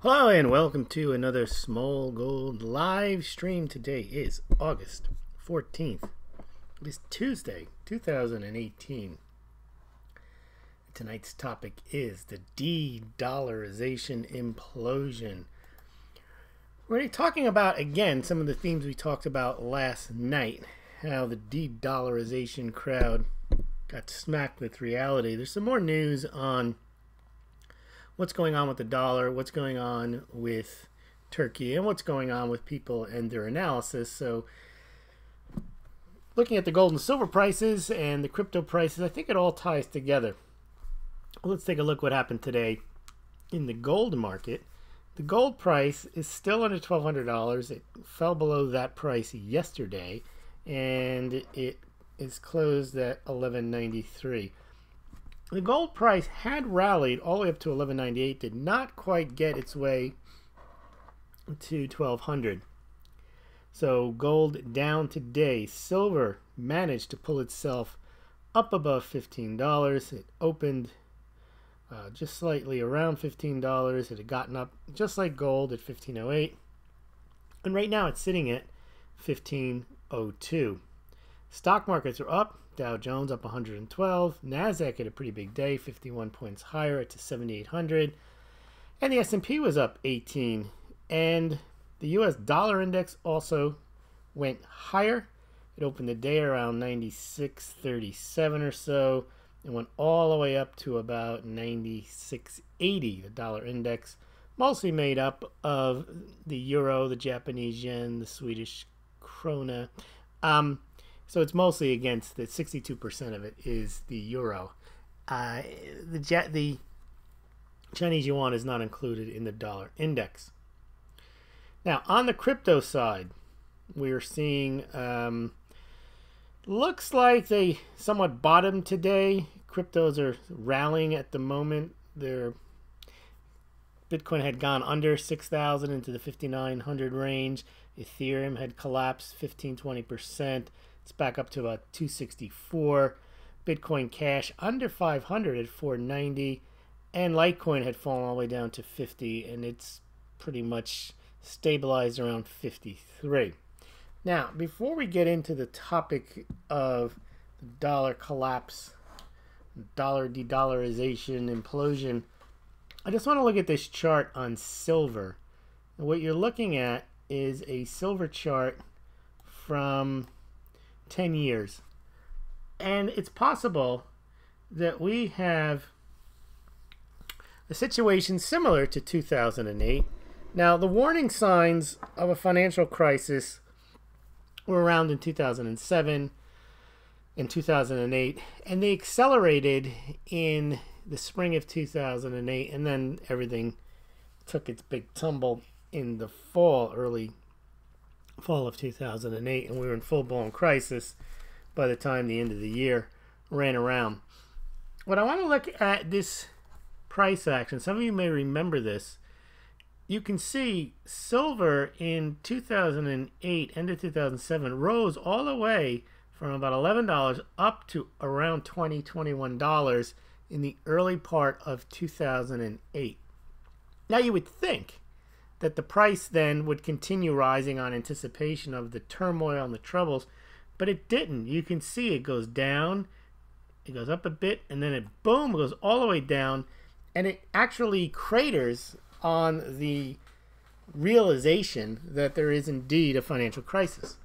Hello and welcome to another Smaulgld live stream. Today is August 14th. It is Tuesday, 2018. Tonight's topic is the de-dollarization implosion. We're going to be talking about, again, some of the themes we talked about last night. How the de-dollarization crowd got smacked with reality. There's some more news on what's going on with the dollar, what's going on with Turkey, and what's going on with people and their analysis. So looking at the gold and silver prices and the crypto prices, I think it all ties together. Let's take a look what happened today in the gold market. The gold price is still under $1,200. It fell below that price yesterday, and it is closed at $11.93. The gold price had rallied all the way up to $11.98, did not quite get its way to $1,200. So gold down today. Silver managed to pull itself up above $15. It opened just slightly around $15. It had gotten up just like gold at $15.08. And right now it's sitting at $15.02. Stock markets are up. Dow Jones up 112. NASDAQ had a pretty big day, 51 points higher at 7,800. And the S&P was up 18. And the US dollar index also went higher. It opened the day around 96.37 or so. It went all the way up to about 96.80, the dollar index, mostly made up of the euro, the Japanese yen, the Swedish krona. So it's mostly against the 62% of it is the euro. The Chinese yuan is not included in the dollar index. Now, on the crypto side, we are seeing, looks like they somewhat bottomed today. Cryptos are rallying at the moment. Their Bitcoin had gone under 6,000 into the 5,900 range. Ethereum had collapsed 15-20%. It's back up to about 264. Bitcoin Cash under 500 at 490. And Litecoin had fallen all the way down to 50, and it's pretty much stabilized around 53. Now, before we get into the topic of the dollar collapse, dollar de-dollarization implosion, I just want to look at this chart on silver. And what you're looking at is a silver chart from 10 years. And it's possible that we have a situation similar to 2008. Now, the warning signs of a financial crisis were around in 2007 and 2008, and they accelerated in the spring of 2008, and then everything took its big tumble in the early fall of 2008, and we were in full-blown crisis by the time the end of the year ran around. What I want to look at this price action, some of you may remember this. You can see silver in 2008, end of 2007, rose all the way from about $11 up to around $20, $21 in the early part of 2008. Now you would think that the price then would continue rising on anticipation of the turmoil and the troubles, but it didn't. You can see it goes down, it goes up a bit, and then it boom, it goes all the way down, and it actually craters on the realization that there is indeed a financial crisis.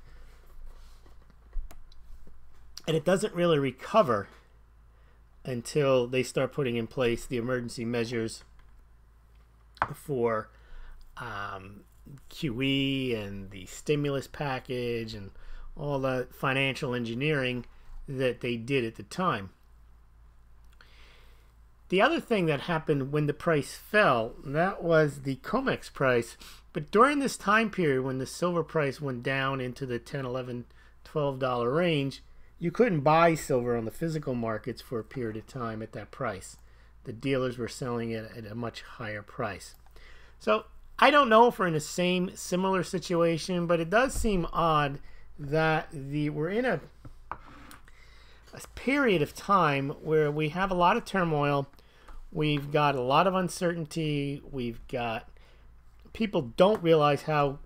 And it doesn't really recover until they start putting in place the emergency measures for QE and the stimulus package and all the financial engineering that they did at the time. The other thing that happened when the price fell, that was the COMEX price. But during this time period when the silver price went down into the $10, $11, $12 range, you couldn't buy silver on the physical markets for a period of time at that price. The dealers were selling it at a much higher price. So I don't know if we're in the similar situation, but it does seem odd that we're in a period of time where we have a lot of turmoil. We've got a lot of uncertainty. We've got people don't realize how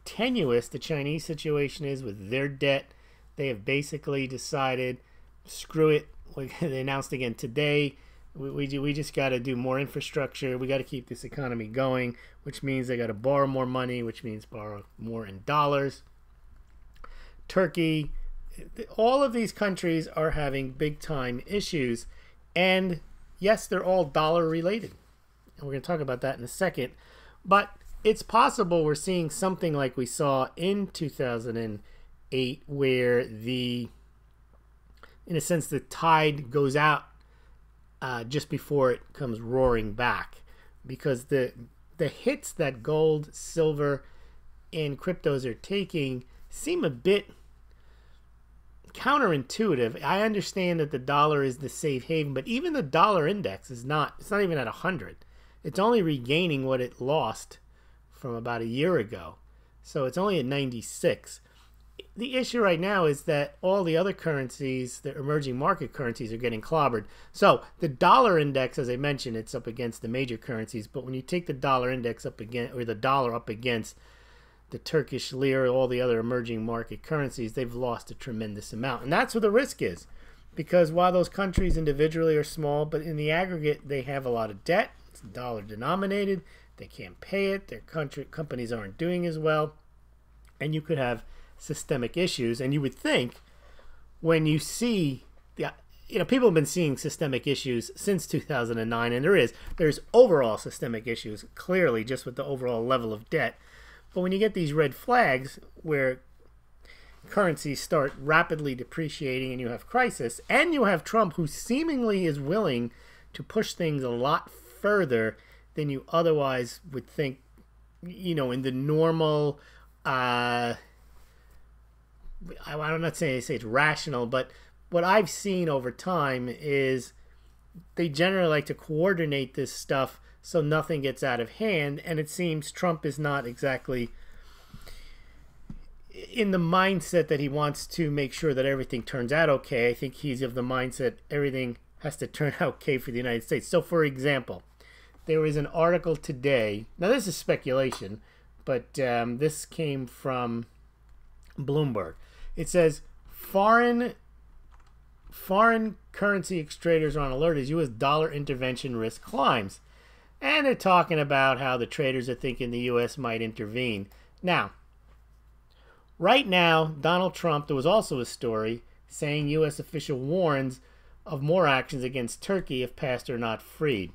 tenuous the Chinese situation is with their debt. They have basically decided, screw it. They announced again today, we just got to do more infrastructure. We got to keep this economy going, which means they got to borrow more money, which means borrow more in dollars. Turkey, all of these countries are having big time issues. And yes, they're all dollar related. And we're going to talk about that in a second. But it's possible we're seeing something like we saw in 2008, where in a sense, the tide goes out just before it comes roaring back, because the hits that gold, silver, and cryptos are taking seem a bit counterintuitive. I understand that the dollar is the safe haven, but even the dollar index is not. It's not even at 100. It's only regaining what it lost from about a year ago. So it's only at 96. The issue right now is that all the other currencies, the emerging market currencies, are getting clobbered. So the dollar index, as I mentioned, it's up against the major currencies. But when you take the dollar index up against, or the dollar up against the Turkish lira, all the other emerging market currencies, they've lost a tremendous amount. And that's where the risk is. Because while those countries individually are small, but in the aggregate, they have a lot of debt. It's dollar denominated. They can't pay it. Their companies aren't doing as well. And you could have systemic issues. And you would think when you see, people have been seeing systemic issues since 2009, and there's overall systemic issues, clearly, just with the overall level of debt. But when you get these red flags where currencies start rapidly depreciating and you have crisis, and you have Trump, who seemingly is willing to push things a lot further than you otherwise would think, in the normal, I'm not saying it's rational, but what I've seen over time is they generally like to coordinate this stuff so nothing gets out of hand, and it seems Trump is not exactly in the mindset that he wants to make sure that everything turns out okay. I think he's of the mindset everything has to turn out okay for the United States. So, for example, there was an article today. Now, this is speculation, but this came from Bloomberg. It says foreign currency traders are on alert as U.S. dollar intervention risk climbs. And they're talking about how the traders are thinking the U.S. might intervene. Now, right now, Donald Trump, there was also a story saying U.S. official warns of more actions against Turkey if passed or not freed.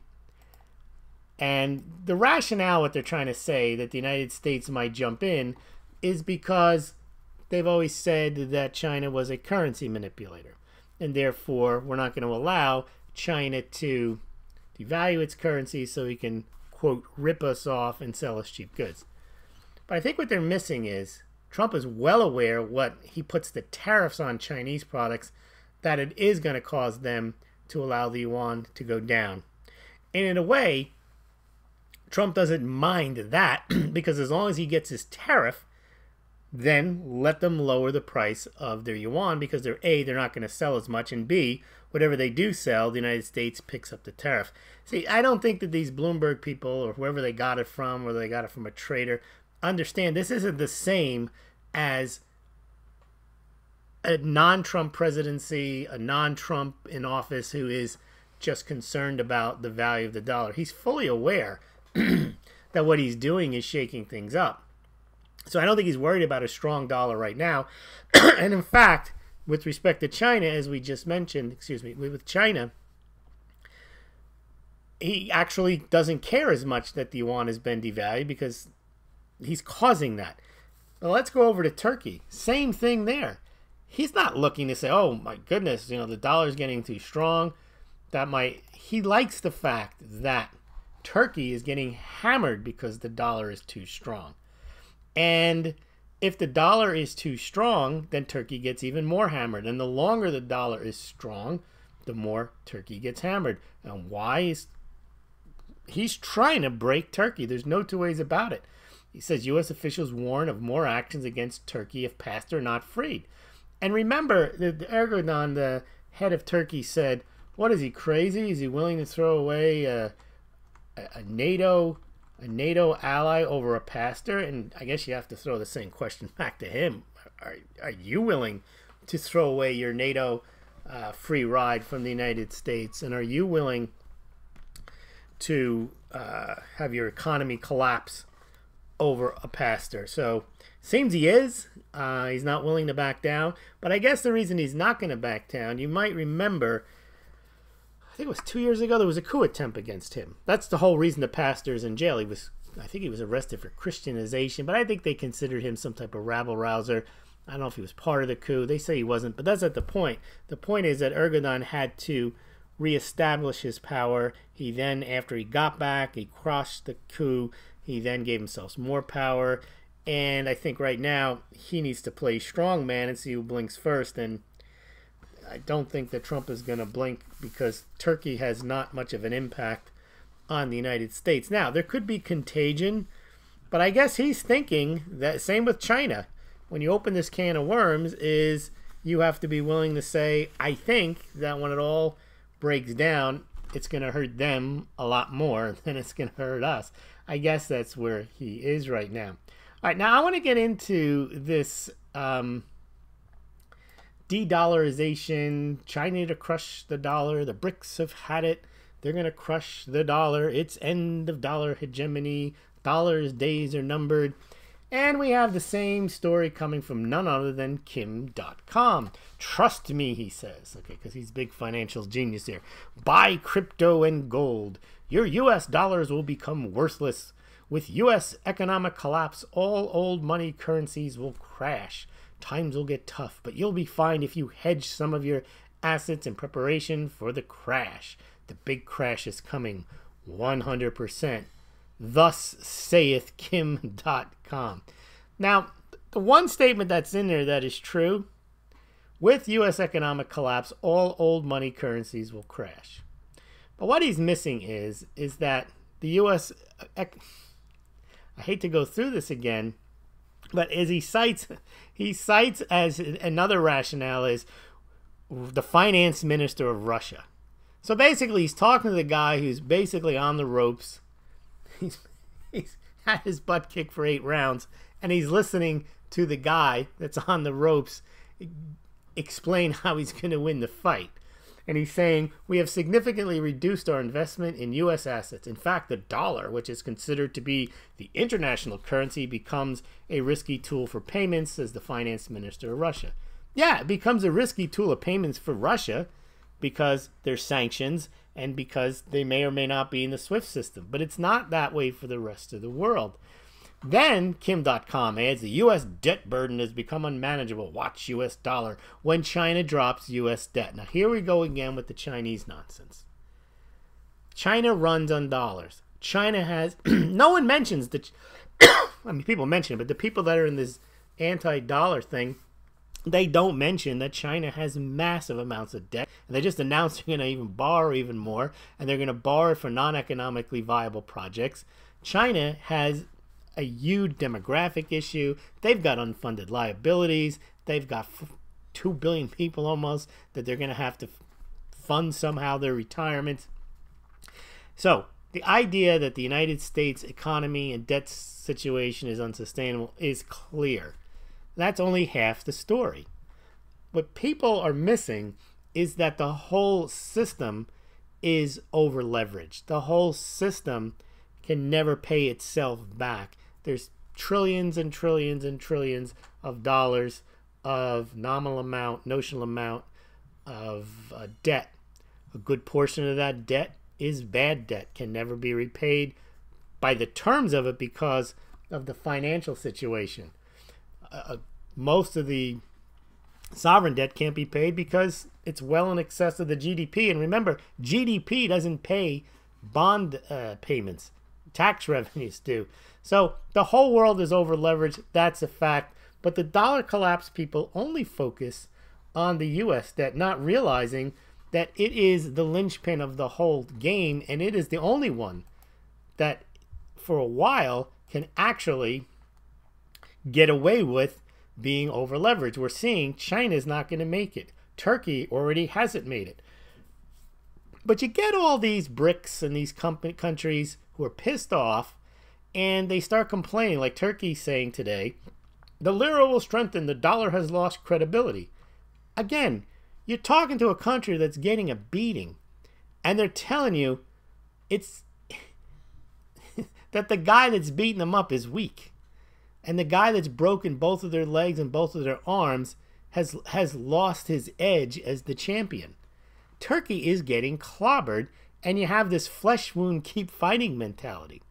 And the rationale, what they're trying to say, that the United States might jump in, is because they've always said that China was a currency manipulator. And therefore, we're not going to allow China to devalue its currency so he can, quote, rip us off and sell us cheap goods. But I think what they're missing is Trump is well aware what he puts the tariffs on Chinese products, that it is going to cause them to allow the yuan to go down. And in a way, Trump doesn't mind that because as long as he gets his tariff, then let them lower the price of their yuan, because they're not going to sell as much, and B, whatever they do sell, the United States picks up the tariff. See, I don't think that these Bloomberg people, or whoever they got it from, whether they got it from a trader, understand this isn't the same as a non-Trump presidency, a non-Trump in office who is just concerned about the value of the dollar. He's fully aware that what he's doing is shaking things up. So I don't think he's worried about a strong dollar right now. And in fact, with respect to China, as we just mentioned, with China, he actually doesn't care as much that the yuan has been devalued because he's causing that. But let's go over to Turkey. Same thing there. He's not looking to say, oh my goodness, the dollar's getting too strong. He likes the fact that Turkey is getting hammered because the dollar is too strong. And if the dollar is too strong, then Turkey gets even more hammered. And the longer the dollar is strong, the more Turkey gets hammered. And why? He's trying to break Turkey. There's no two ways about it. He says U.S. officials warn of more actions against Turkey if passed or not freed. And remember, Erdogan, the head of Turkey, said, what is he, crazy? Is he willing to throw away a NATO a NATO ally over a pastor? And I guess you have to throw the same question back to him. Are you willing to throw away your NATO free ride from the United States? And are you willing to have your economy collapse over a pastor? So seems he is. He's not willing to back down. But I guess the reason he's not going to back down, you might remember, I think it was 2 years ago, there was a coup attempt against him. That's the whole reason the pastor's in jail. I think he was arrested for Christianization, but I think they considered him some type of rabble-rouser. I don't know if he was part of the coup. They say he wasn't, but that's not the point. The point is that Erdogan had to reestablish his power. He then, after he got back, he crushed the coup. He then gave himself more power. And I think right now he needs to play strongman and see who blinks first. And I don't think that Trump is going to blink because Turkey has not much of an impact on the United States. Now, there could be contagion, but I guess he's thinking that same with China. When you open this can of worms is you have to be willing to say, I think that when it all breaks down, it's going to hurt them a lot more than it's going to hurt us. I guess that's where he is right now. All right, now I want to get into this de-dollarization, China to crush the dollar. The BRICS have had it. They're going to crush the dollar. It's end of dollar hegemony. Dollar's days are numbered. And we have the same story coming from none other than Kim.com. Trust me, he says. Okay, because he's a big financial genius here. Buy crypto and gold. Your U.S. dollars will become worthless. With U.S. economic collapse, all old money currencies will crash. Times will get tough, but you'll be fine if you hedge some of your assets in preparation for the crash. The big crash is coming 100%. Thus saith Kim.com. Now, the one statement that's in there that is true, with U.S. economic collapse, all old money currencies will crash. But what he's missing is that the U.S. I hate to go through this again, but as he cites as another rationale is the finance minister of Russia. So basically, he's talking to the guy who's basically on the ropes. He's had his butt kicked for 8 rounds, and he's listening to the guy that's on the ropes explain how he's going to win the fight. And he's saying, we have significantly reduced our investment in U.S. assets. In fact, the dollar, which is considered to be the international currency, becomes a risky tool for payments, says the finance minister of Russia. Yeah, it becomes a risky tool of payments for Russia because there's sanctions and because they may or may not be in the SWIFT system. But it's not that way for the rest of the world. Then Kim.com adds, the U.S. debt burden has become unmanageable. Watch U.S. dollar when China drops U.S. debt. Now here we go again with the Chinese nonsense. China runs on dollars. China has, no one mentions the, I mean, people mention it, but the people that are in this anti-dollar thing, they don't mention that China has massive amounts of debt. And they just announced they're going to even borrow even more. And they're going to borrow for non-economically viable projects. China has a huge demographic issue. They've got unfunded liabilities. They've got 2 billion people almost that they're going to have to fund somehow their retirement. So the idea that the United States economy and debt situation is unsustainable is clear. That's only half the story. What people are missing is that the whole system is over leveraged. The whole system can never pay itself back. There's trillions and trillions and trillions of dollars of nominal amount, notional amount of debt. A good portion of that debt is bad debt, can never be repaid by the terms of it because of the financial situation. Most of the sovereign debt can't be paid because it's well in excess of the GDP. And remember, GDP doesn't pay bond payments. Tax revenues do. So the whole world is over leveraged. That's a fact. But the dollar collapse people only focus on the U.S. debt, not realizing that it is the linchpin of the whole game. And it is the only one that for a while can actually get away with being over leveraged. We're seeing China's not going to make it. Turkey already hasn't made it. But you get all these BRICS and these countries who are pissed off and they start complaining, like Turkey saying today, the lira will strengthen, the dollar has lost credibility. Again, you're talking to a country that's getting a beating, and they're telling you it's that the guy that's beating them up is weak. And the guy that's broken both of their legs and both of their arms has lost his edge as the champion. Turkey is getting clobbered, and you have this flesh wound keep fighting mentality.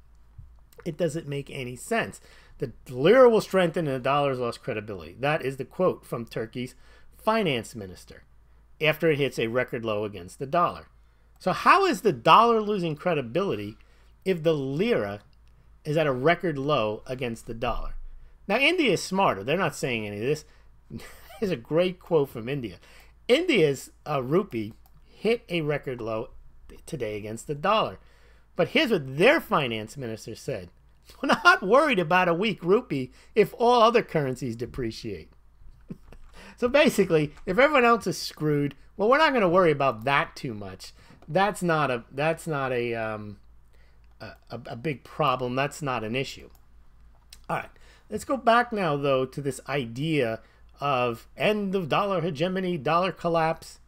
It doesn't make any sense. The lira will strengthen and the dollar's lost credibility. That is the quote from Turkey's finance minister after it hits a record low against the dollar. So how is the dollar losing credibility if the lira is at a record low against the dollar? Now, India is smarter. They're not saying any of this. Here's a great quote from India. India's rupee hit a record low today against the dollar. But here's what their finance minister said. We're not worried about a weak rupee if all other currencies depreciate. So basically, if everyone else is screwed, well, we're not going to worry about that too much. That's not a big problem. That's not an issue. All right. Let's go back now, though, to this idea of end of dollar hegemony, dollar collapse.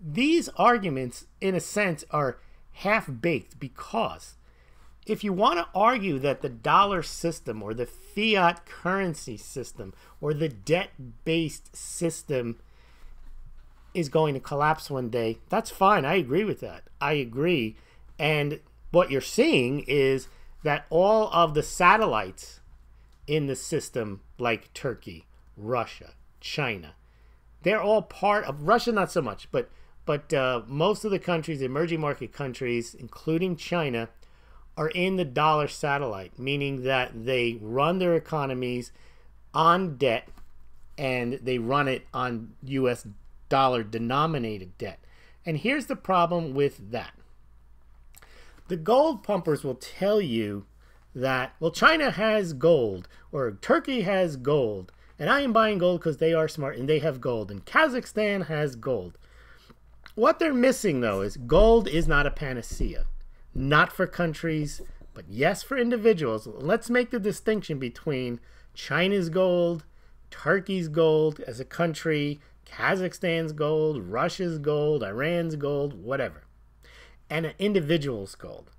These arguments, in a sense, are half-baked because if you want to argue that the dollar system or the fiat currency system or the debt-based system is going to collapse one day, that's fine. I agree with that. I agree. And what you're seeing is that all of the satellites in the system, like Turkey, Russia, China, they're all part of Russia, not so much, but most of the countries, emerging market countries, including China, are in the dollar satellite, meaning that they run their economies on debt and they run it on US dollar denominated debt. And here's the problem with that. The gold pumpers will tell you that, well, China has gold or Turkey has gold, and I am buying gold because they are smart and they have gold, and Kazakhstan has gold. What they're missing, though, is gold is not a panacea. Not for countries, but yes, for individuals. Let's make the distinction between China's gold, Turkey's gold as a country, Kazakhstan's gold, Russia's gold, Iran's gold, whatever, and an individual's gold.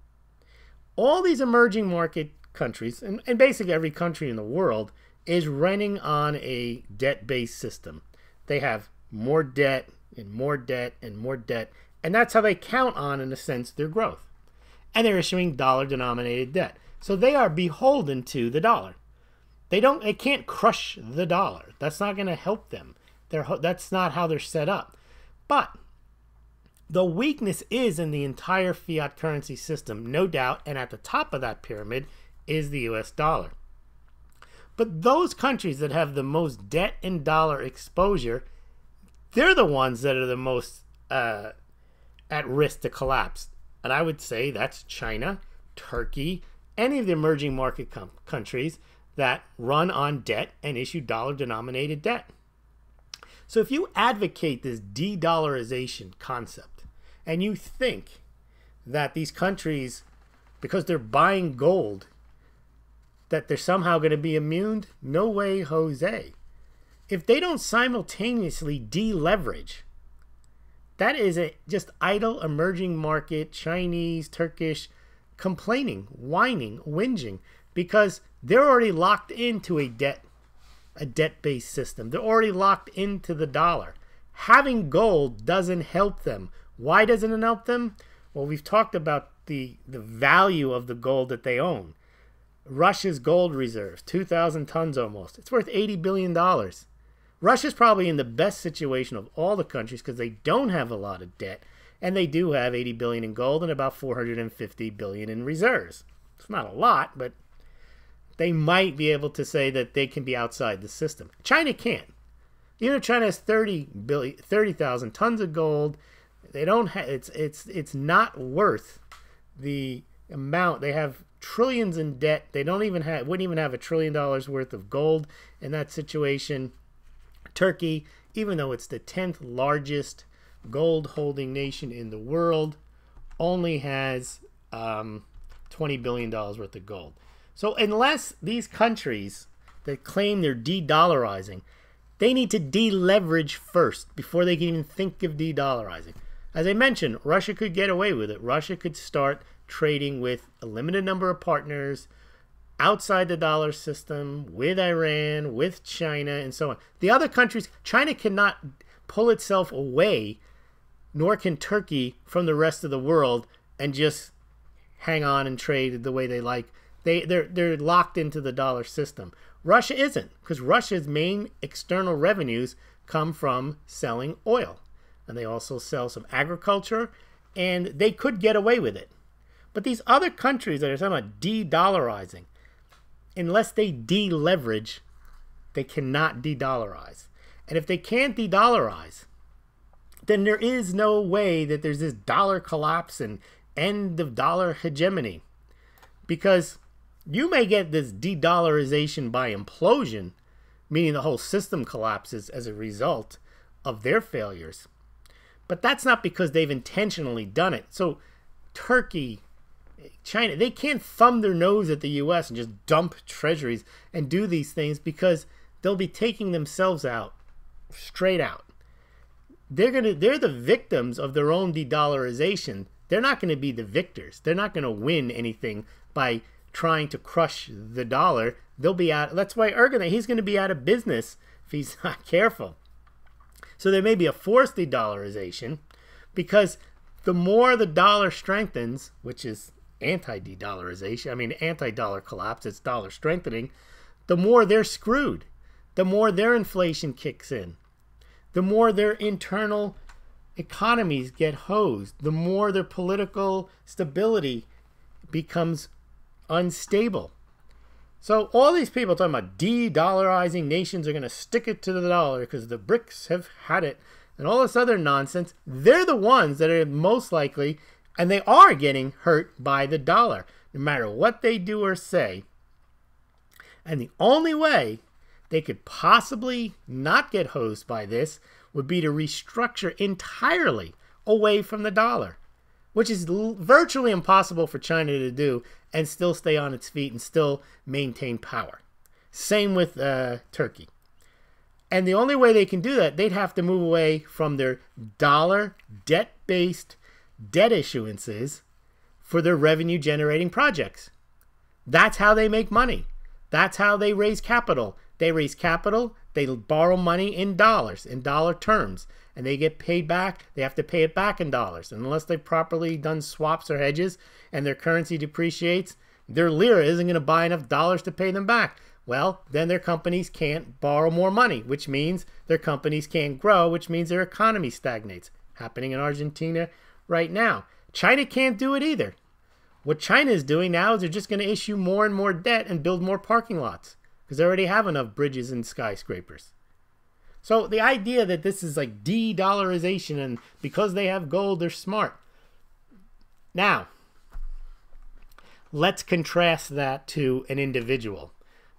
All these emerging market countries, and basically every country in the world, is running on a debt-based system. They have more debt and more debt and more debt, and that's how they count on, in a sense, their growth. And they're issuing dollar-denominated debt. So they are beholden to the dollar. They can't crush the dollar. That's not going to help them. That's not how they're set up. But the weakness is in the entire fiat currency system, no doubt, and at the top of that pyramid is the US dollar. But those countries that have the most debt and dollar exposure, they're the ones that are the most at risk to collapse. And I would say that's China, Turkey, any of the emerging market countries that run on debt and issue dollar-denominated debt. So if you advocate this de-dollarization concept, and you think that these countries, because they're buying gold, that they're somehow going to be immune, no way, Jose. If they don't simultaneously deleverage, that is just idle emerging market, Chinese, Turkish, complaining, whining, whinging, because they're already locked into a debt-based system. They're already locked into the dollar. Having gold doesn't help them. Why doesn't it help them? Well, we've talked about the value of the gold that they own. Russia's gold reserves, 2,000 tons almost. It's worth $80 billion. Russia's probably in the best situation of all the countries because they don't have a lot of debt, and they do have $80 billion in gold and about $450 billion in reserves. It's not a lot, but they might be able to say that they can be outside the system. China can't. Even if China has 30,000 tons of gold, they don't have. It's not worth the amount. They have trillions in debt. They wouldn't even have $1 trillion worth of gold in that situation. Turkey, even though it's the 10th largest gold holding nation in the world, only has $20 billion worth of gold. So unless these countries that claim they're de-dollarizing, they need to deleverage first before they can even think of de-dollarizing. As I mentioned, Russia could get away with it. Russia could start trading with a limited number of partners outside the dollar system, with Iran, with China, and so on. The other countries, China cannot pull itself away, nor can Turkey, from the rest of the world and just hang on and trade the way they like. They're locked into the dollar system. Russia isn't, because Russia's main external revenues come from selling oil. And they also sell some agriculture, and they could get away with it. But these other countries that are talking about de-dollarizing, unless they deleverage, they cannot de-dollarize. And if they can't de-dollarize, then there is no way that there's this dollar collapse and end of dollar hegemony. Because you may get this de-dollarization by implosion, meaning the whole system collapses as a result of their failures. But that's not because they've intentionally done it. So Turkey, China, they can't thumb their nose at the U.S. and just dump treasuries and do these things, because they'll be taking themselves out, straight out. They're the victims of their own de-dollarization. They're not going to be the victors. They're not going to win anything by trying to crush the dollar. They'll be out. That's why he's going to be out of business if he's not careful. So there may be a forced de-dollarization, because the more the dollar strengthens, which is anti-de-dollarization, I mean anti-dollar collapse, it's dollar strengthening, the more they're screwed, the more their inflation kicks in, the more their internal economies get hosed, the more their political stability becomes unstable. So all these people talking about de-dollarizing nations are going to stick it to the dollar because the BRICS have had it and all this other nonsense, they're the ones that are most likely, and they are getting hurt by the dollar, no matter what they do or say. And the only way they could possibly not get hosed by this would be to restructure entirely away from the dollar, which is virtually impossible for China to do and still stay on its feet and still maintain power. Same with Turkey. And the only way they can do that, they'd have to move away from their dollar debt-based debt issuances for their revenue-generating projects. That's how they make money. That's how they raise capital. They raise capital, they borrow money in dollars, in dollar terms, and they get paid back. They have to pay it back in dollars. And unless they've properly done swaps or hedges and their currency depreciates, their lira isn't going to buy enough dollars to pay them back. Well, then their companies can't borrow more money, which means their companies can't grow, which means their economy stagnates. Happening in Argentina right now. China can't do it either. What China is doing now is they're just going to issue more and more debt and build more parking lots, because they already have enough bridges and skyscrapers. So the idea that this is like de-dollarization and because they have gold, they're smart. Now, let's contrast that to an individual,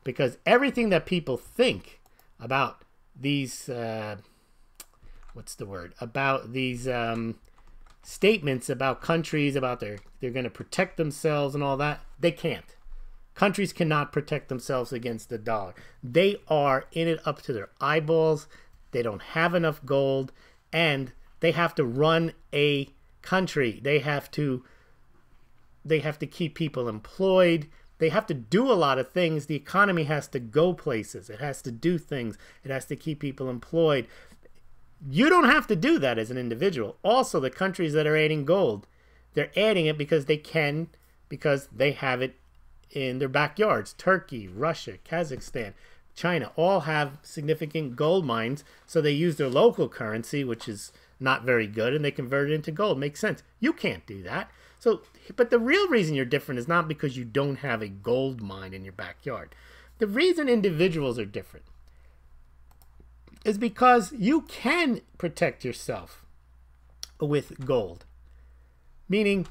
because everything that people think about these, about these statements about countries, about they're going to protect themselves and all that, they can't. Countries cannot protect themselves against the dollar. They are in it up to their eyeballs. They don't have enough gold, and they have to run a country. They have to keep people employed. They have to do a lot of things. The economy has to go places. It has to do things. It has to keep people employed. You don't have to do that as an individual. Also, the countries that are adding gold, they're adding it because they can, because they have it in their backyards. Turkey, Russia, Kazakhstan, China all have significant gold mines, so they use their local currency, which is not very good, and they convert it into gold. Makes sense. You can't do that. So, but the real reason you're different is not because you don't have a gold mine in your backyard. The reason individuals are different is because you can protect yourself with gold. Meaning,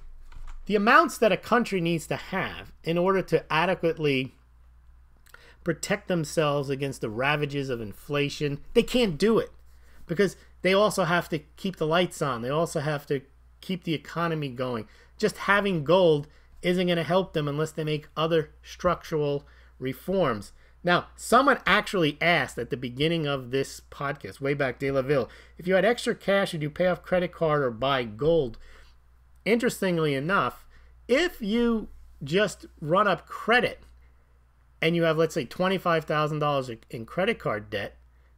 the amounts that a country needs to have in order to adequately protect themselves against the ravages of inflation, they can't do it because they also have to keep the lights on. They also have to keep the economy going. Just having gold isn't going to help them unless they make other structural reforms. Now, someone actually asked at the beginning of this podcast, way back, De La Ville, if you had extra cash, would you pay off credit card or buy gold? Interestingly enough, if you just run up credit and you have, let's say, $25,000 in credit card debt,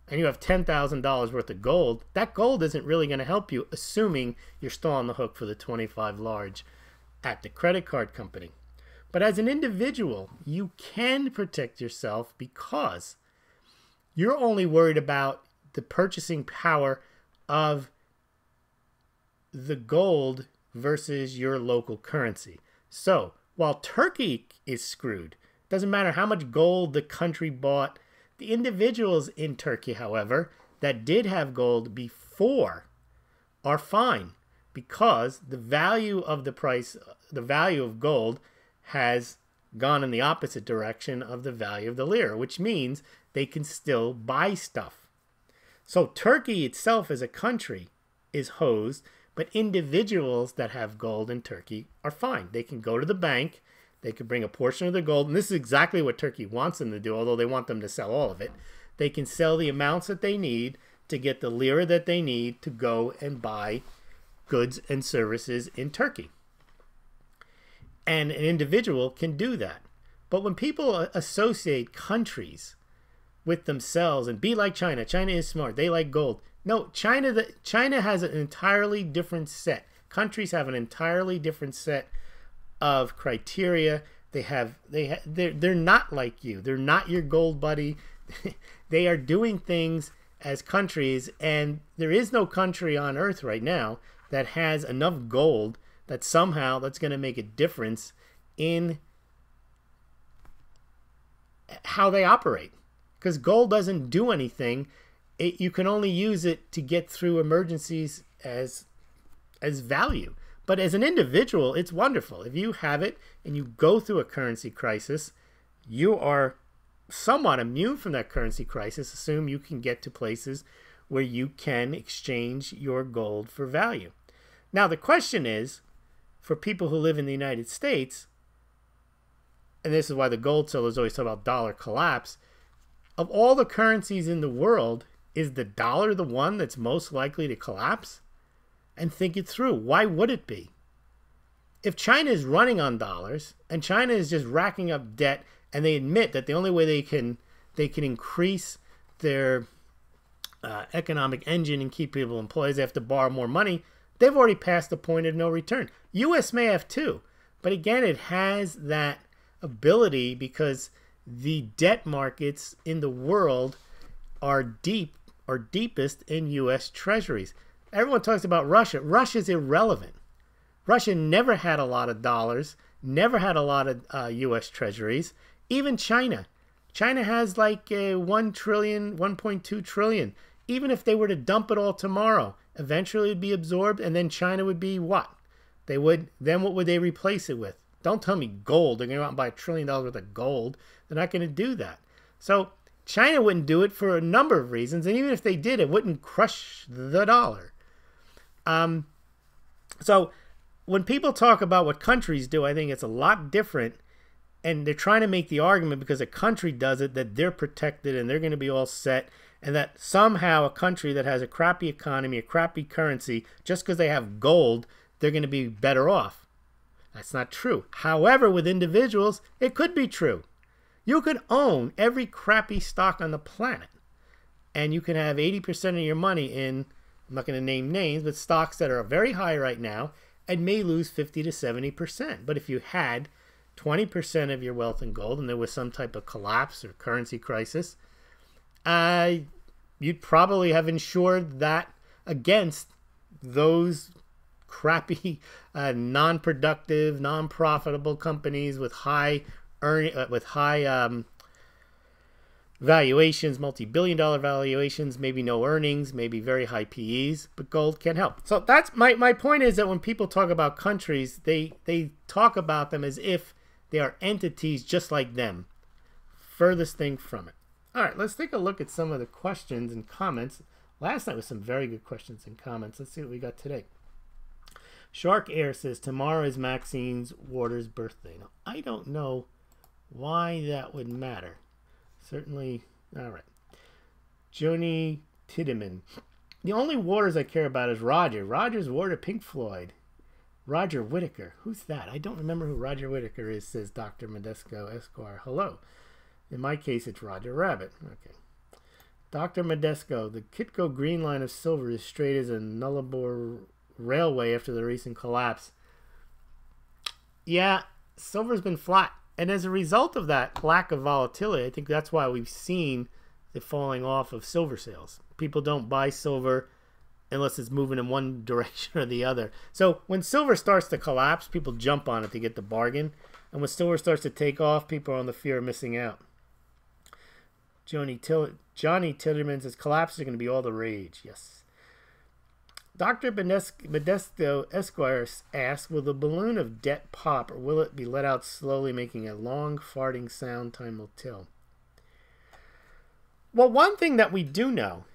and you have $10,000 worth of gold, that gold isn't really going to help you, assuming you're still on the hook for the 25 large at the credit card company. But as an individual, you can protect yourself because you're only worried about the purchasing power of the gold versus your local currency. So while Turkey is screwed, doesn't matter how much gold the country bought, the individuals in Turkey, however, that did have gold before are fine because the value of the price, the value of gold has gone in the opposite direction of the value of the lira, which means they can still buy stuff. So Turkey itself as a country is hosed, but individuals that have gold in Turkey are fine. They can go to the bank, they can bring a portion of the gold, and this is exactly what Turkey wants them to do, although they want them to sell all of it. They can sell the amounts that they need to get the lira that they need to go and buy goods and services in Turkey. And an individual can do that. But when people associate countries with themselves and be like China, China is smart, they like gold. No, China has an entirely different set. Countries have an entirely different set of criteria. They're not like you. They're not your gold buddy. They are doing things as countries, and there is no country on earth right now that has enough gold that somehow that's going to make a difference in how they operate. Because gold doesn't do anything. You can only use it to get through emergencies as value. But as an individual, it's wonderful. If you have it and you go through a currency crisis, you are somewhat immune from that currency crisis. Assume you can get to places where you can exchange your gold for value. Now, the question is, for people who live in the United States, and this is why the gold sellers always talk about dollar collapse, of all the currencies in the world, is the dollar the one that's most likely to collapse? And think it through. Why would it be? If China is running on dollars and China is just racking up debt, and they admit that the only way they can increase their economic engine and keep people employed is they have to borrow more money, they've already passed the point of no return. U.S. may have too, but again, it has that ability because the debt markets in the world are deepest in U.S. treasuries. Everyone talks about Russia. Russia's irrelevant. Russia never had a lot of dollars, never had a lot of U.S. treasuries. Even China. China has like 1 trillion, 1.2 trillion. Even if they were to dump it all tomorrow, eventually it would be absorbed, and then China would be what? Then what would they replace it with? Don't tell me gold. They're going to go out and buy $1 trillion worth of gold. They're not going to do that. So China wouldn't do it for a number of reasons, and even if they did, it wouldn't crush the dollar. So when people talk about what countries do, I think it's a lot different, and they're trying to make the argument because a country does it that they're protected and they're going to be all set, and that somehow a country that has a crappy economy, a crappy currency, just because they have gold, they're going to be better off. That's not true. However, with individuals, it could be true. You could own every crappy stock on the planet, and you can have 80% of your money in, I'm not going to name names, but stocks that are very high right now and may lose 50 to 70%. But if you had 20% of your wealth in gold and there was some type of collapse or currency crisis, you'd probably have insured that against those crappy, non-productive, non-profitable companies with high valuations, multi-billion-dollar valuations, maybe no earnings, maybe very high PEs, but gold can help. So that's my point is that when people talk about countries, they talk about them as if they are entities just like them. Furthest thing from it. All right, let's take a look at some of the questions and comments. Last night was some very good questions and comments. Let's see what we got today. Shark Air says tomorrow is Maxine's Waters' birthday. Now, I don't know why that would matter. Certainly, all right. Joni Tiedemann. The only Waters I care about is Roger. Roger's Water, Pink Floyd. Roger Whittaker. Who's that? I don't remember who Roger Whittaker is, says Dr. Modesto Esquire. Hello. In my case, it's Roger Rabbit. Okay. Dr. Modesto. The Kitco Green line of silver is straight as a Nullarbor railway after the recent collapse. Yeah, silver's been flat. And as a result of that lack of volatility, I think that's why we've seen the falling off of silver sales. People don't buy silver unless it's moving in one direction or the other. So when silver starts to collapse, people jump on it to get the bargain. And when silver starts to take off, people are on the fear of missing out. Johnny Tillerman says collapses are going to be all the rage. Yes. Dr. Modesto Esquire asks, will the balloon of debt pop or will it be let out slowly, making a long farting sound? Time will tell. Well, one thing that we do know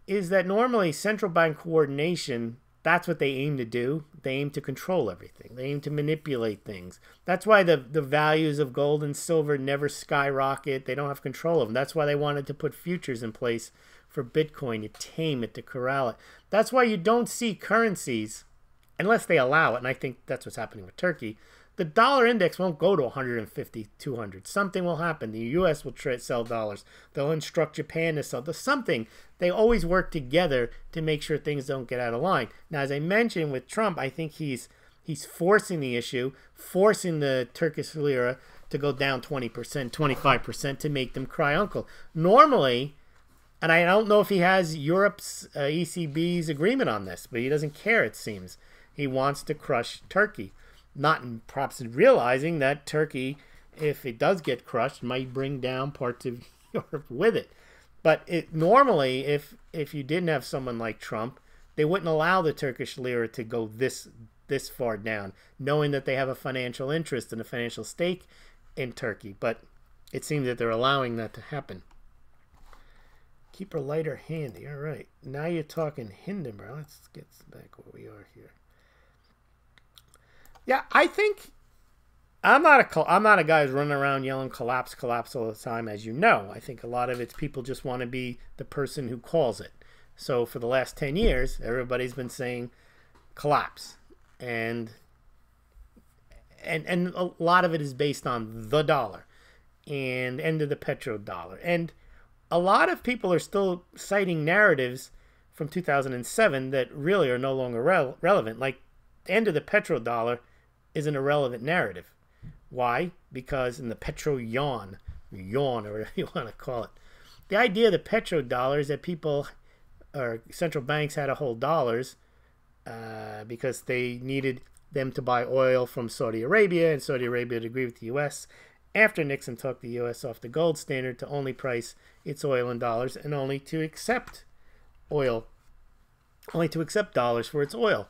is that normally central bank coordination, that's what they aim to do. They aim to control everything. They aim to manipulate things. That's why the values of gold and silver never skyrocket. They don't have control of them. That's why they wanted to put futures in place for Bitcoin to tame it, to corral it. That's why you don't see currencies, unless they allow it, and I think that's what's happening with Turkey. The dollar index won't go to 150, 200. Something will happen. The U.S. will sell dollars. They'll instruct Japan to sell. Something. They always work together to make sure things don't get out of line. Now, as I mentioned with Trump, I think he's forcing the issue, forcing the Turkish lira to go down 20%, 25% to make them cry uncle. Normally, and I don't know if he has Europe's ECB's agreement on this, but he doesn't care, it seems. He wants to crush Turkey. Not perhaps realizing that Turkey, if it does get crushed, might bring down parts of Europe with it. But normally, if you didn't have someone like Trump, they wouldn't allow the Turkish lira to go this far down, knowing that they have a financial interest and a financial stake in Turkey. But it seems that they're allowing that to happen. Keep a lighter handy. All right. Now you're talking Hindenburg. Let's get back where we are here. Yeah, I think I'm not a guy who's running around yelling collapse, collapse all the time, as you know. I think a lot of it's people just want to be the person who calls it. So for the last 10 years, everybody's been saying collapse. And a lot of it is based on the dollar and end of the petrodollar. And a lot of people are still citing narratives from 2007 that really are no longer relevant. Like the end of the petrodollar is an irrelevant narrative. Why? Because in the petro yawn, or whatever you want to call it, the idea of the petrodollar is that people or central banks had to hold dollars because they needed them to buy oil from Saudi Arabia, and Saudi Arabia would agree with the U.S. after Nixon took the U.S. off the gold standard to only price its oil in dollars and only to accept dollars for its oil.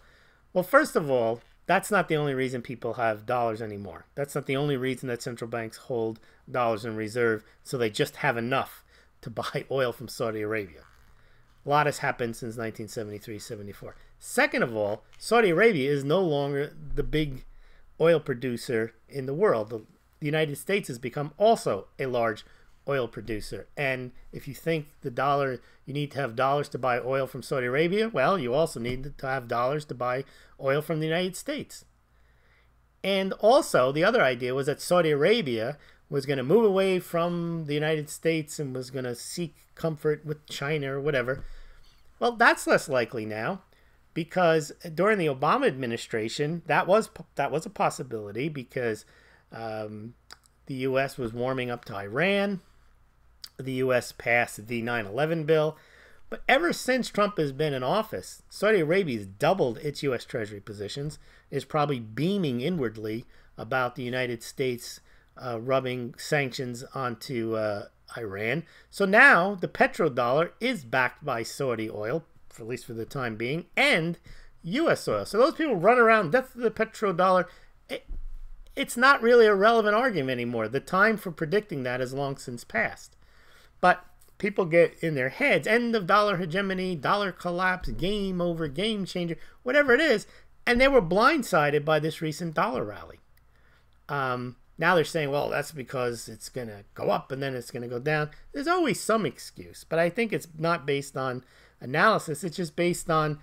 Well, first of all, that's not the only reason people have dollars anymore. That's not the only reason that central banks hold dollars in reserve, so they just have enough to buy oil from Saudi Arabia. A lot has happened since 1973-74. Second of all, Saudi Arabia is no longer the big oil producer in the world. The United States has become also a large oil producer. And if you think the dollar, you need to have dollars to buy oil from Saudi Arabia, well, you also need to have dollars to buy oil from the United States. And also, the other idea was that Saudi Arabia was going to move away from the United States and was going to seek comfort with China or whatever. Well, that's less likely now, because during the Obama administration, that was a possibility, because the U.S. was warming up to Iran. The U.S. passed the 9/11 bill. But ever since Trump has been in office, Saudi Arabia has doubled its U.S. Treasury positions, is probably beaming inwardly about the United States rubbing sanctions onto Iran. So now the petrodollar is backed by Saudi oil, at least for the time being, and U.S. oil. So those people run around, death of the petrodollar. It's not really a relevant argument anymore. The time for predicting that has long since passed. But people get in their heads, end of dollar hegemony, dollar collapse, game over, game changer, whatever it is, And they were blindsided by this recent dollar rally. Now they're saying, well, that's because it's going to go up and then it's going to go down. There's always some excuse, but I think it's not based on analysis. It's just based on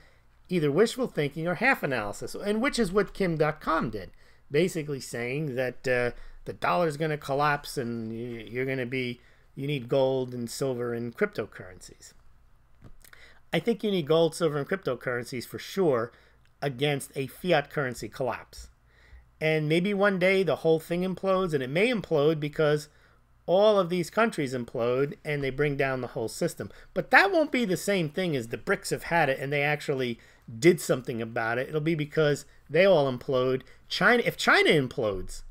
either wishful thinking or half analysis, and which is what Kim.com did, basically saying that the dollar is going to collapse and you need gold and silver and cryptocurrencies. I think you need gold, silver, and cryptocurrencies for sure against a fiat currency collapse. And maybe one day the whole thing implodes, and it may implode because all of these countries implode and they bring down the whole system. But that won't be the same thing as the BRICS have had it and they actually did something about it. It'll be because they all implode. If China implodes,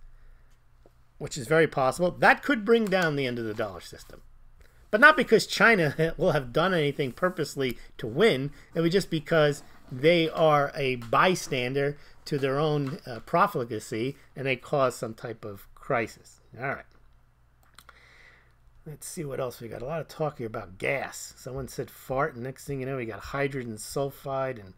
which is very possible, that could bring down the end of the dollar system. But not because China will have done anything purposely to win. It would just because they are a bystander to their own profligacy and they cause some type of crisis. All right. Let's see what else we got. A lot of talk here about gas. Someone said fart, and next thing you know, we got hydrogen sulfide. And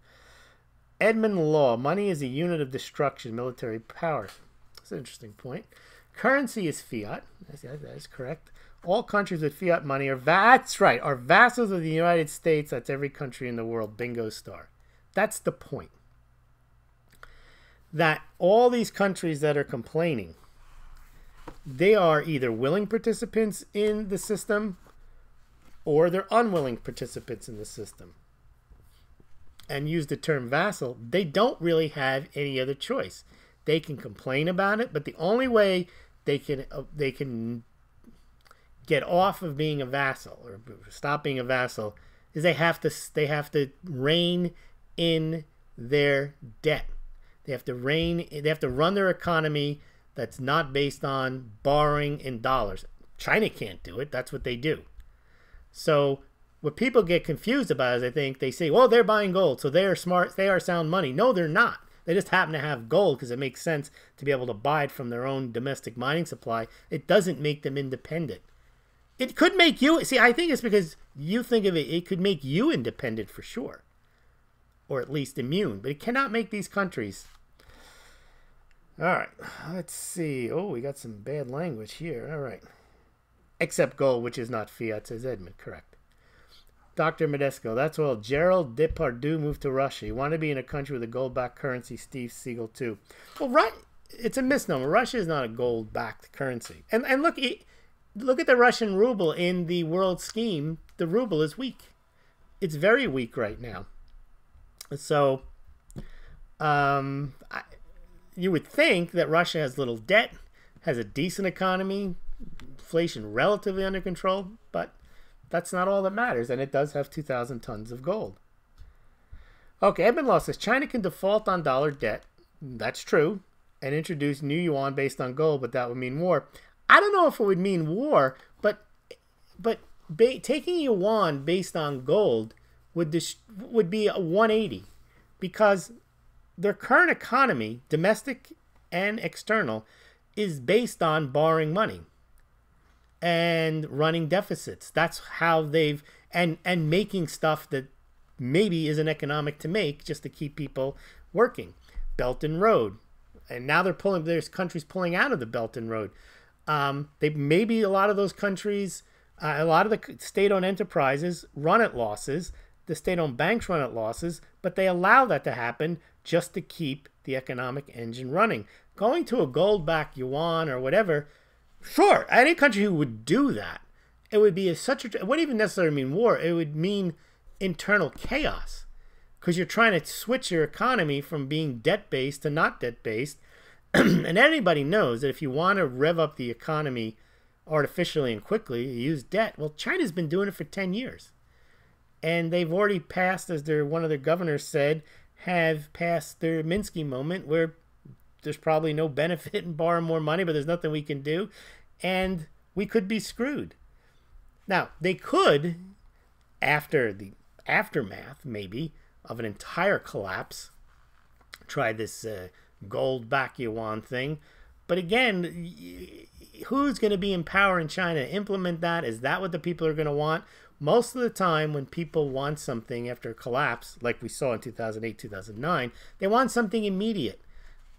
Edmund Law, money is a unit of destruction, military power. That's an interesting point. Currency is fiat. That is correct. All countries with fiat money are are vassals of the United States. That's every country in the world. Bingo star. That's the point. That all these countries that are complaining, they are either willing participants in the system or they're unwilling participants in the system. And use the term vassal, they don't really have any other choice. They can complain about it, but the only way they can get off of being a vassal or stop being a vassal is they have to rein in their debt. They have to run their economy that's not based on borrowing in dollars. China can't do it. That's what they do. So what people get confused about is I think they say, well, they're buying gold, so they are smart, they are sound money. No, they're not. They just happen to have gold because it makes sense to be able to buy it from their own domestic mining supply. It doesn't make them independent. It could make you, see, I think it's because you think of it, it could make you independent for sure. Or at least immune, but it cannot make these countries. All right, let's see. Oh, we got some bad language here. All right. Except gold, which is not fiat, says Edmund. Correct. Dr. Medesco, that's well. Gerald Depardieu moved to Russia. You want to be in a country with a gold-backed currency, Steve Siegel, too. Well, right, it's a misnomer. Russia is not a gold-backed currency. And look at the Russian ruble in the world scheme. The ruble is weak. It's very weak right now. So, you would think that Russia has little debt, has a decent economy, inflation relatively under control, but that's not all that matters, and it does have 2,000 tons of gold. Okay, Edmund Law says China can default on dollar debt. That's true, and introduce new yuan based on gold, but that would mean war. I don't know if it would mean war, but taking yuan based on gold would be a 180, because their current economy, domestic and external, is based on borrowing money and running deficits. That's how they've and making stuff that maybe isn't economic to make just to keep people working. Belt and Road, and now there's countries pulling out of the Belt and Road. Maybe a lot of those countries, a lot of the state-owned enterprises run at losses. The state-owned banks run at losses, but they allow that to happen just to keep the economic engine running. Going to a gold-backed yuan or whatever, sure, any country who would do that, it would be it wouldn't even necessarily mean war. It would mean internal chaos, because you're trying to switch your economy from being debt-based to not debt-based. And anybody knows that if you want to rev up the economy artificially and quickly, you use debt. Well, China's been doing it for 10 years. And they've already passed, as one of their governors said, have passed their Minsky moment where there's probably no benefit in borrowing more money, but there's nothing we can do. And we could be screwed. Now, they could, after the aftermath, maybe, of an entire collapse, try this gold-backed yuan thing. But again, who's going to be in power in China to implement that? Is that what the people are going to want? Most of the time when people want something after a collapse, like we saw in 2008, 2009, they want something immediate.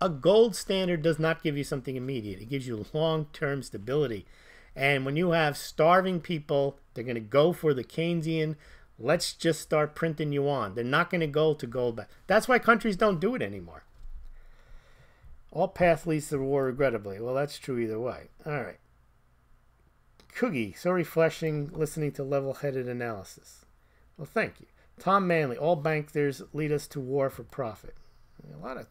A gold standard does not give you something immediate. It gives you long-term stability. And when you have starving people, they're going to go for the Keynesian, let's just start printing yuan. They're not going to go to gold back. That's why countries don't do it anymore. All path leads to war, regrettably. Well, that's true either way. All right. Coogie, so refreshing listening to level-headed analysis. Well, thank you. Tom Manley, all bankers lead us to war for profit. A lot of...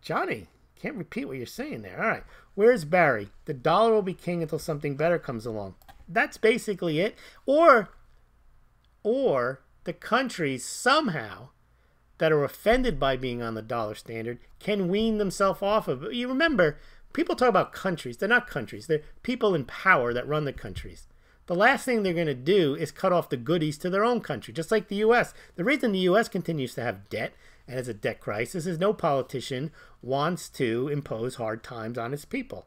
Johnny, can't repeat what you're saying there. All right. Where's Barry? The dollar will be king until something better comes along. That's basically it. Or the countries somehow that are offended by being on the dollar standard can wean themselves off of it. You remember, people talk about countries. They're not countries. They're people in power that run the countries. The last thing they're going to do is cut off the goodies to their own country, just like the U.S. The reason the U.S. continues to have debt and has a debt crisis is no politician wants to impose hard times on its people.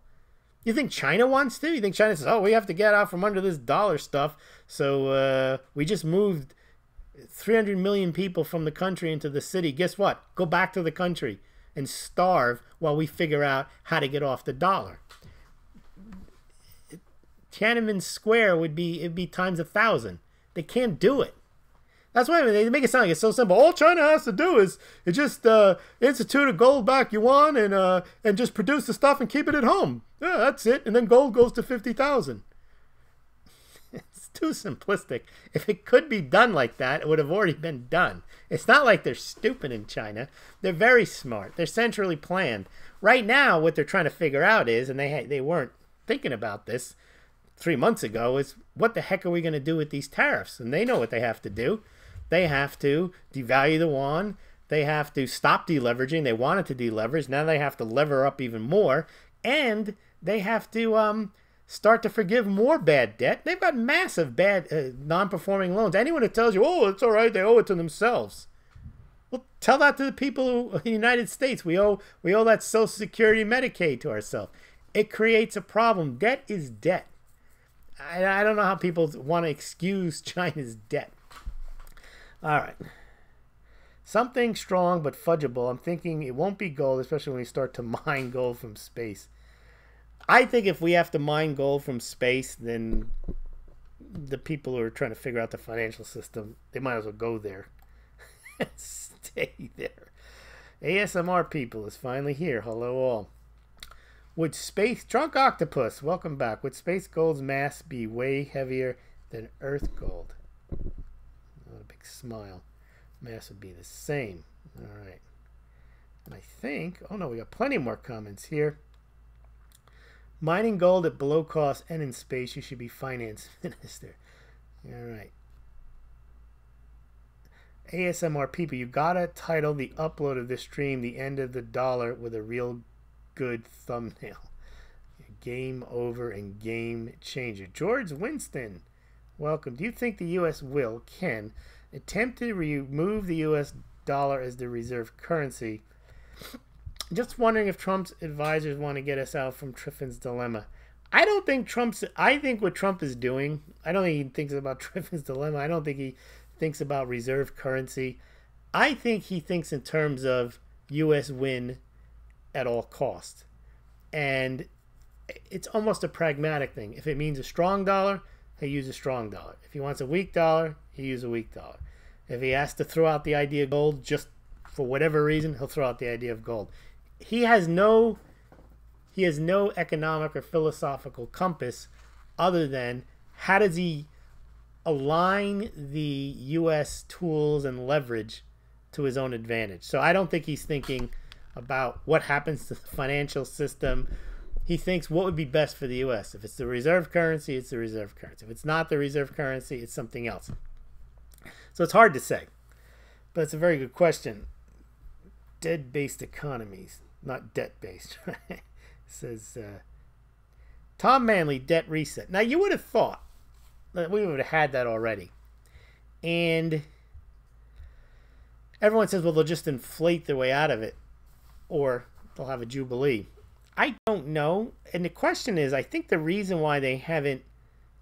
You think China wants to? You think China says, oh, we have to get out from under this dollar stuff, so we just moved 300 million people from the country into the city. Guess what? Go back to the country and starve while we figure out how to get off the dollar. Tiananmen Square would be times 1,000. They can't do it. That's why they make it sound like it's so simple. All China has to do is just institute a gold-backed yuan and just produce the stuff and keep it at home. Yeah, that's it. And then gold goes to 50,000. It's too simplistic. If it could be done like that, it would have already been done. It's not like they're stupid in China. They're very smart. They're centrally planned. Right now, what they're trying to figure out is, and they weren't thinking about this 3 months ago, is what the heck are we going to do with these tariffs? And they know what they have to do. They have to devalue the yuan. They have to stop deleveraging. They wanted to deleverage. Now they have to lever up even more. And they have to start to forgive more bad debt. They've got massive bad non-performing loans. Anyone who tells you, oh, it's all right, they owe it to themselves. Well, tell that to the people in the United States. We owe that Social Security, Medicaid to ourselves. It creates a problem. Debt is debt. I don't know how people want to excuse China's debt. All right. Something strong but fudgeable. I'm thinking it won't be gold, especially when we start to mine gold from space. I think if we have to mine gold from space, then the people who are trying to figure out the financial system, they might as well go there. Stay there. ASMR people is finally here. Hello all. Would space... Drunk Octopus, welcome back. Would space gold's mass be way heavier than Earth gold? Oh, a big smile. Mass would be the same. All right. And I think... Oh, no, we got plenty more comments here. Mining gold at below cost and in space, you should be finance minister. All right. ASMR people, you gotta title the upload of this stream The End of the Dollar with a real good thumbnail. Game over and game changer. George Winston, welcome. Do you think the U.S. can attempt to remove the U.S. dollar as the reserve currency? Just wondering if Trump's advisors want to get us out from Triffin's dilemma. I don't think I think what Trump is doing, I don't think he thinks about Triffin's dilemma. I don't think he thinks about reserve currency. I think he thinks in terms of U.S. win at all cost. And it's almost a pragmatic thing. If it means a strong dollar, he'll use a strong dollar. If he wants a weak dollar, he'll use a weak dollar. If he has to throw out the idea of gold just for whatever reason, he'll throw out the idea of gold. He has no economic or philosophical compass other than how does he align the U.S. tools and leverage to his own advantage. So I don't think he's thinking about what happens to the financial system. He thinks what would be best for the U.S. If it's the reserve currency, it's the reserve currency. If it's not the reserve currency, it's something else. So it's hard to say. But it's a very good question. Debt-based economies, not debt-based. Says Tom Manley, debt reset. Now, you would have thought that we would have had that already. And everyone says, well, they'll just inflate their way out of it. Or they'll have a jubilee. I don't know. And the question is, I think the reason why they haven't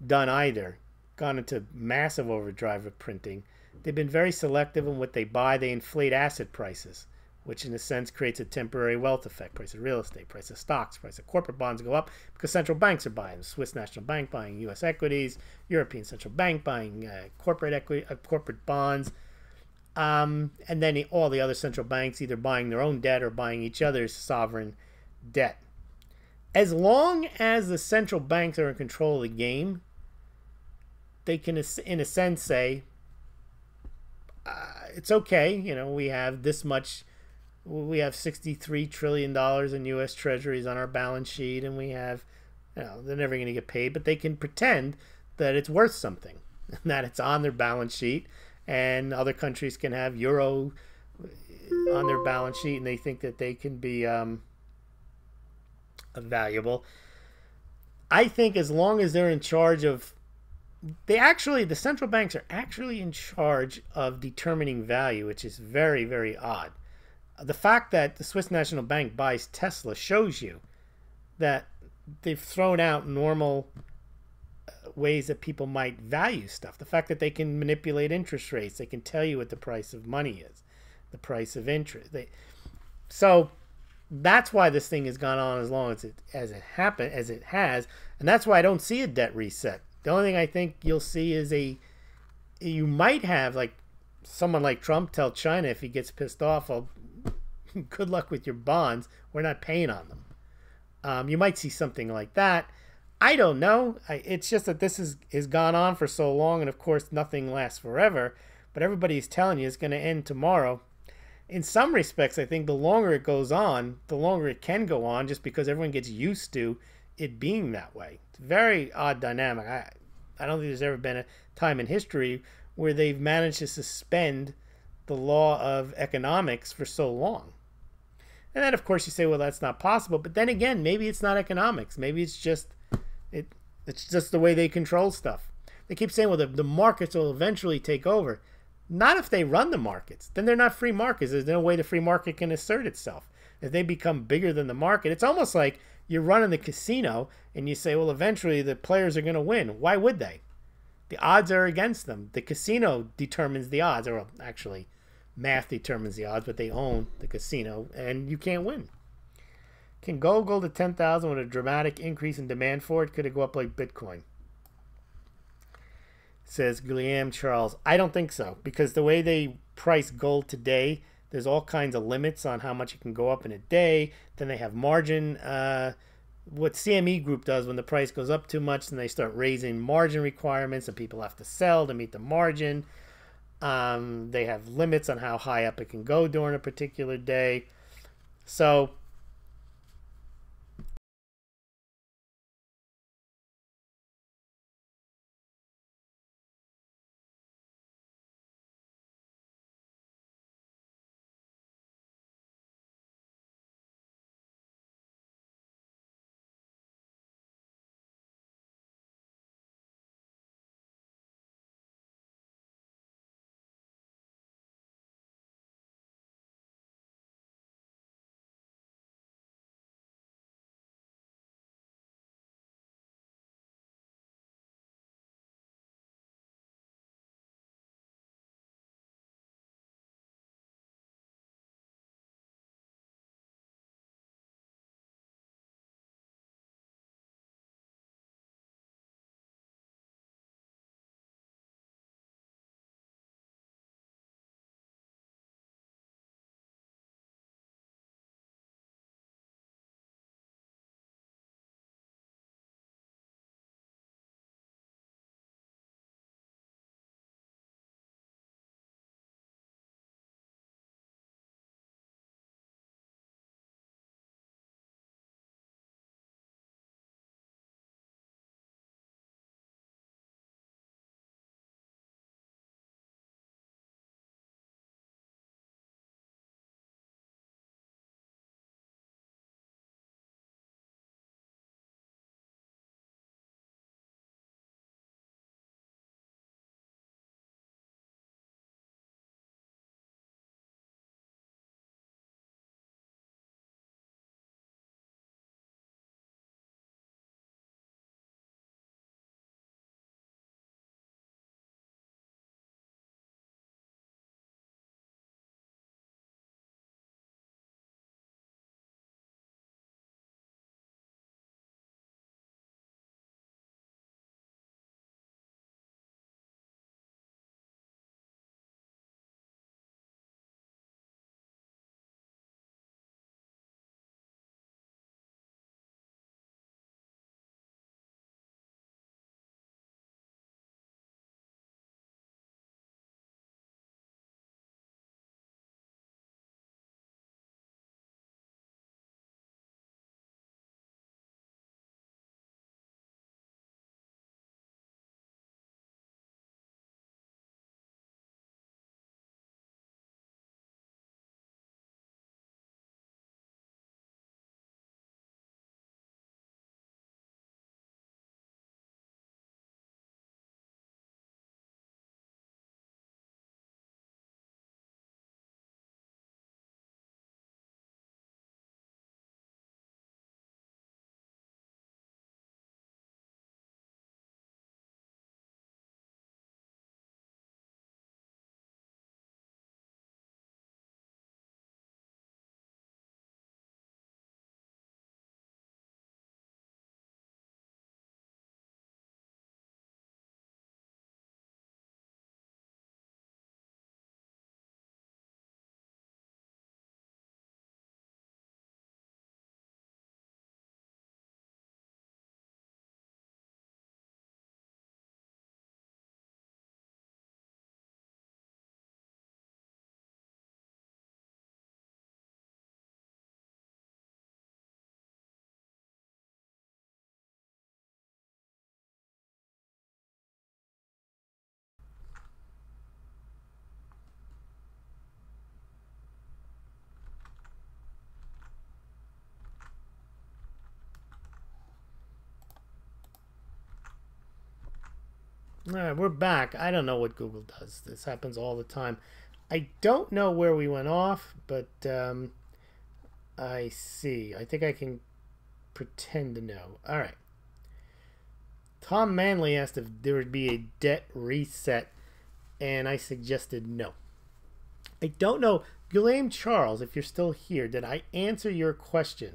done either gone into massive overdrive of printing. They've been very selective in what they buy. They inflate asset prices, which in a sense creates a temporary wealth effect. Price of real estate, price of stocks, price of corporate bonds go up because central banks are buying. The Swiss National Bank buying U.S. equities, European Central Bank buying corporate equity, corporate bonds, and then all the other central banks either buying their own debt or buying each other's sovereign debt. As long as the central banks are in control of the game, they can, in a sense, say, it's okay, you know, we have this much, we have $63 trillion in U.S. treasuries on our balance sheet, and we have, you know, they're never going to get paid, but they can pretend that it's worth something, that it's on their balance sheet, and other countries can have euro on their balance sheet, and they think that they can be valuable. I think as long as they're in charge of, the central banks are actually in charge of determining value, which is very, very odd. The fact that the Swiss National Bank buys Tesla shows you that they've thrown out normal ways that people might value stuff. The fact that they can manipulate interest rates, they can tell you what the price of money is, the price of interest. So that's why this thing has gone on as long as it has, and that's why I don't see a debt reset. The only thing I think you'll see is you might have like someone like Trump tell China if he gets pissed off, well, good luck with your bonds. We're not paying on them. You might see something like that. I don't know. It's just that this has gone on for so long, and of course nothing lasts forever. But everybody's telling you it's going to end tomorrow. In some respects, I think the longer it goes on, the longer it can go on, just because everyone gets used to it being that way. It's a very odd dynamic. I don't think there's ever been a time in history where they've managed to suspend the law of economics for so long. And then, of course, you say, well, that's not possible. But then again, maybe it's not economics. Maybe it's just it's just the way they control stuff. They keep saying, well, the markets will eventually take over. Not if they run the markets. Then they're not free markets. There's no way the free market can assert itself. If they become bigger than the market, it's almost like you're running the casino and you say, well, eventually the players are going to win. Why would they? The odds are against them. The casino determines the odds, or actually math determines the odds, but they own the casino and you can't win. Can gold go to 10,000 with a dramatic increase in demand for it? Could it go up like Bitcoin? Says Guillaume Charles. I don't think so, because the way they price gold today, there's all kinds of limits on how much it can go up in a day. Then they have margin. What CME Group does when the price goes up too much, then they start raising margin requirements and people have to sell to meet the margin. They have limits on how high up it can go during a particular day. So All right, we're back. I don't know what Google does. This happens all the time. I don't know where we went off, but I see. I think I can pretend to know. All right. Tom Manley asked if there would be a debt reset, and I suggested no. I don't know. Guillaume Charles, if you're still here, did I answer your question?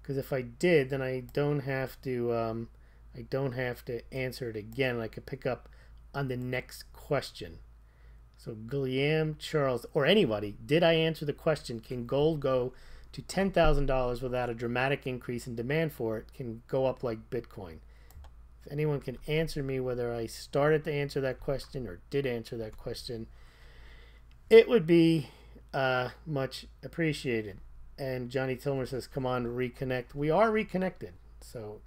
Because if I did, then I don't have to answer it again. I could pick up on the next question. So Guillaume Charles, or anybody, did I answer the question? Can gold go to $10,000 without a dramatic increase in demand for it? Can go up like Bitcoin? If anyone can answer me whether I started to answer that question or did answer that question, it would be much appreciated. And Johnny Tilmer says, come on, reconnect. We are reconnected. So,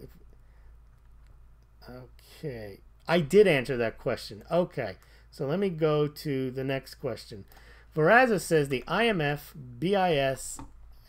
okay. I did answer that question. Okay. So let me go to the next question. Veraza says the IMF, BIS,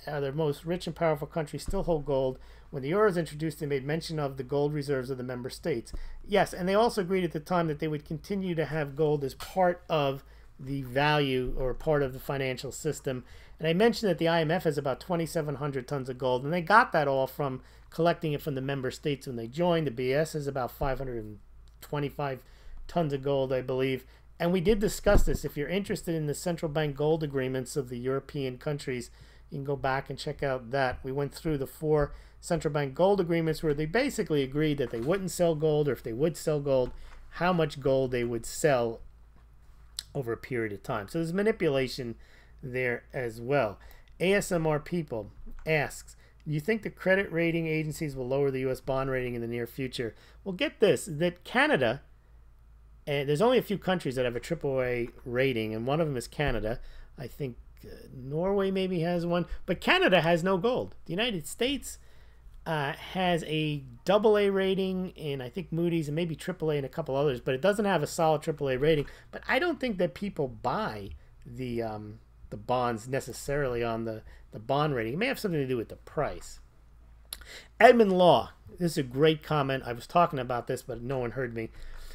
the most rich and powerful countries still hold gold. When the euro was introduced, they made mention of the gold reserves of the member states. Yes, and they also agreed at the time that they would continue to have gold as part of the value or part of the financial system. And I mentioned that the IMF has about 2,700 tons of gold, and they got that all from collecting it from the member states when they joined. The BS is about 525 tons of gold, I believe. And we did discuss this. If you're interested in the central bank gold agreements of the European countries, you can go back and check out that. We went through the 4 central bank gold agreements where they basically agreed that they wouldn't sell gold, or if they would sell gold, how much gold they would sell over a period of time. So there's manipulation there as well. ASMR People asks, do you think the credit rating agencies will lower the U.S. bond rating in the near future? Well, get this, that Canada, and there's only a few countries that have a AAA rating, and one of them is Canada. I think Norway maybe has one, but Canada has no gold. The United States has a AA rating, and I think Moody's, and maybe AAA and a couple others, but it doesn't have a solid AAA rating. But I don't think that people buy the bonds necessarily on the bond rating. It may have something to do with the price. Edmund Law, this is a great comment. I was talking about this, but no one heard me.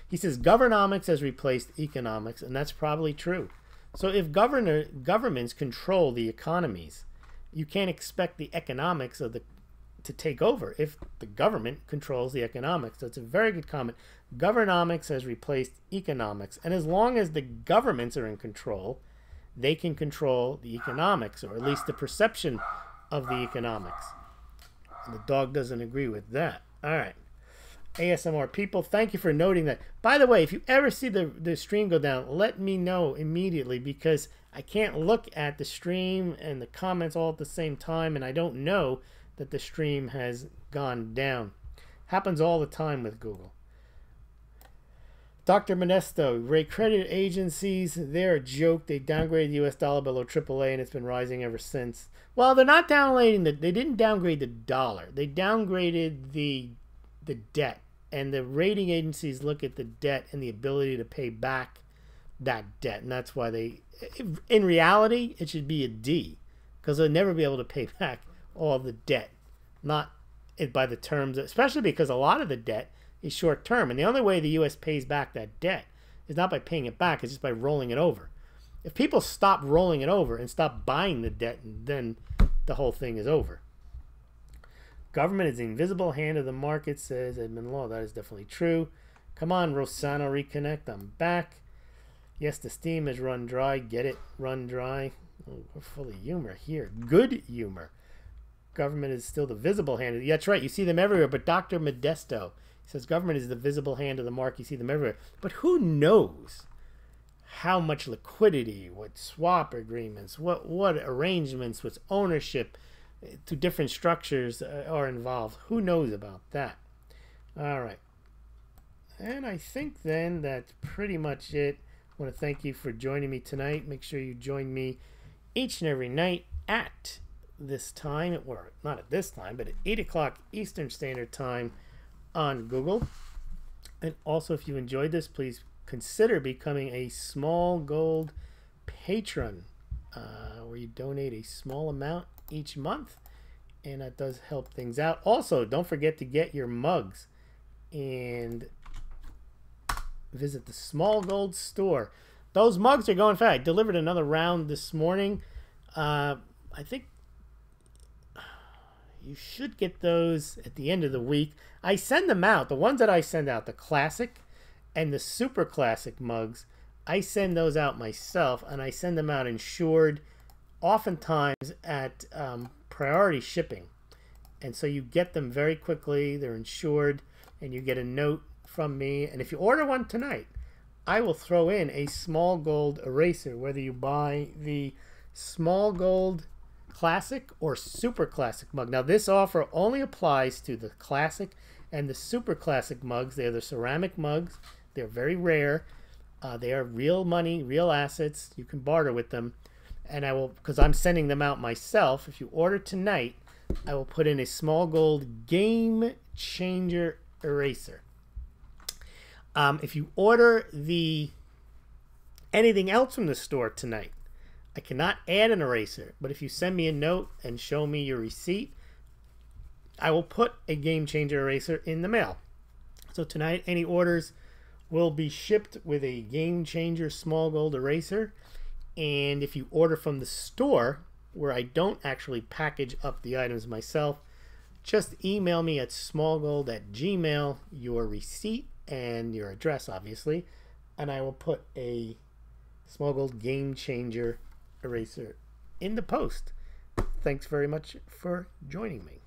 He says governomics has replaced economics, and that's probably true. So if governments control the economies, you can't expect the economics of to take over if the government controls the economics. So it's a very good comment. Governomics has replaced economics, and as long as the governments are in control, they can control the economics, or at least the perception of the economics. And the dog doesn't agree with that. All right. ASMR People, thank you for noting that. By the way, if you ever see the stream go down, let me know immediately, because I can't look at the stream and the comments all at the same time, and I don't know that the stream has gone down. Happens all the time with Google. Dr. Modesto, rate credit agencies, they're a joke. They downgraded the U.S. dollar below AAA, and it's been rising ever since. Well, they're not downgrading they didn't downgrade the dollar. They downgraded the debt. And the rating agencies look at the debt and the ability to pay back that debt. And that's why in reality, it should be a D, because they'll never be able to pay back all the debt. Not by the terms, especially because a lot of the debt is short term. And the only way the U.S. pays back that debt is not by paying it back, it's just by rolling it over. If people stop rolling it over and stop buying the debt, then the whole thing is over. Government is the invisible hand of the market, says Edmund Law. That is definitely true. Come on, Rosano, reconnect. I'm back. Yes, the steam has run dry. Get it? Run dry. Oh, we're full of humor here. Good humor. Government is still the visible hand. Yeah, that's right. You see them everywhere. But Dr. Modesto says government is the visible hand of the market. You see them everywhere. But who knows how much liquidity, what swap agreements, what arrangements with ownership to different structures are involved. Who knows about that? All right. And I think then that's pretty much it. I want to thank you for joining me tonight. Make sure you join me each and every night at this time, or not at this time, but at 8 o'clock Eastern Standard Time on Google. And also, if you enjoyed this, please consider becoming a Smaulgld patron, where you donate a small amount each month, and that does help things out. Also, don't forget to get your mugs and visit the Smaulgld store. Those mugs are going fast. I delivered another round this morning. I think you should get those at the end of the week. I send them out. The ones that I send out, the classic and the super classic mugs, I send those out myself, and I send them out insured, oftentimes at priority shipping. And so you get them very quickly. They're insured, and you get a note from me. And if you order one tonight, I will throw in a Smaulgld eraser, whether you buy the Smaulgld classic or super classic mug. Now, this offer only applies to the classic and the super classic mugs. They're the ceramic mugs. They're very rare. They are real money, real assets. You can barter with them. And I will, because I'm sending them out myself, if you order tonight, I will put in a Smaulgld Game Changer eraser. If you order anything else from the store tonight, I cannot add an eraser, but if you send me a note and show me your receipt, I will put a Game Changer eraser in the mail. So tonight, any orders will be shipped with a Game Changer Smaulgld eraser. And if you order from the store, where I don't actually package up the items myself, just email me at smaulgld@gmail.com your receipt and your address, obviously, and I will put a Smaulgld Game Changer eraser in the post. Thanks very much for joining me.